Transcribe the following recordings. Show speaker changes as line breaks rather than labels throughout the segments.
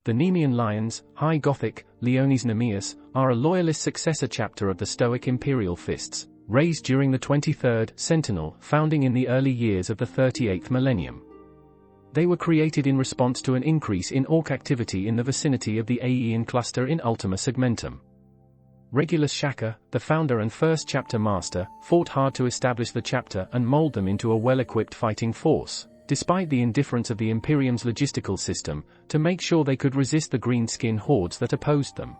The Nemean Lions, High Gothic, Leones Nemeas, are a loyalist successor chapter of the Stoic Imperial Fists, raised during the 23rd Centenal, founding in the early years of the 38th millennium. They were created in response to an increase in orc activity in the vicinity of the Aeaean cluster in Ultima Segmentum. Regulus Shaka, the founder and first chapter master, fought hard to establish the chapter and mold them into a well-equipped fighting force, despite the indifference of the Imperium's logistical system, to make sure they could resist the green-skin hordes that opposed them.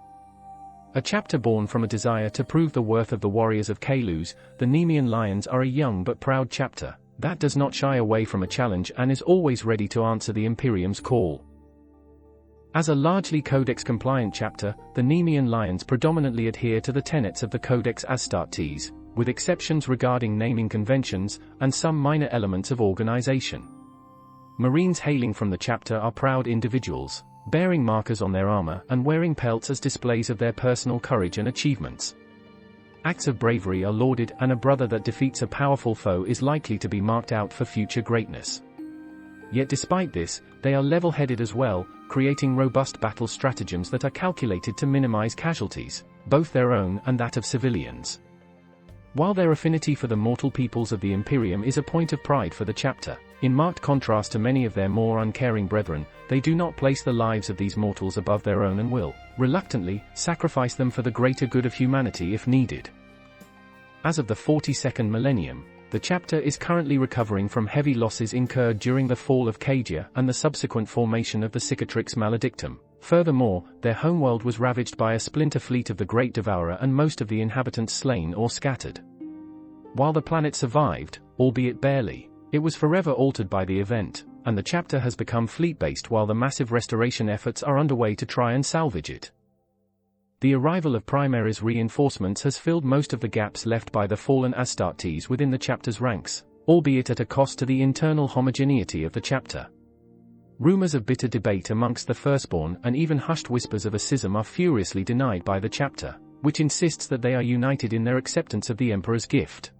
A chapter born from a desire to prove the worth of the warriors of Kaelus, the Nemean Lions are a young but proud chapter that does not shy away from a challenge and is always ready to answer the Imperium's call. As a largely Codex-compliant chapter, the Nemean Lions predominantly adhere to the tenets of the Codex Astartes, with exceptions regarding naming conventions and some minor elements of organization. Marines hailing from the chapter are proud individuals, bearing markers on their armor and wearing pelts as displays of their personal courage and achievements. Acts of bravery are lauded, and a brother that defeats a powerful foe is likely to be marked out for future greatness. Yet despite this, they are level-headed as well, creating robust battle stratagems that are calculated to minimize casualties, both their own and that of civilians. While their affinity for the mortal peoples of the Imperium is a point of pride for the chapter, in marked contrast to many of their more uncaring brethren, they do not place the lives of these mortals above their own and will, reluctantly, sacrifice them for the greater good of humanity if needed. As of the 42nd millennium, the chapter is currently recovering from heavy losses incurred during the fall of Cadia and the subsequent formation of the Cicatrix Maledictum. Furthermore, their homeworld was ravaged by a splinter fleet of the Great Devourer and most of the inhabitants slain or scattered. While the planet survived, albeit barely, it was forever altered by the event, and the chapter has become fleet-based while the massive restoration efforts are underway to try and salvage it. The arrival of Primaries reinforcements has filled most of the gaps left by the fallen Astartes within the chapter's ranks, albeit at a cost to the internal homogeneity of the chapter. Rumors of bitter debate amongst the firstborn and even hushed whispers of a schism are furiously denied by the chapter, which insists that they are united in their acceptance of the Emperor's gift.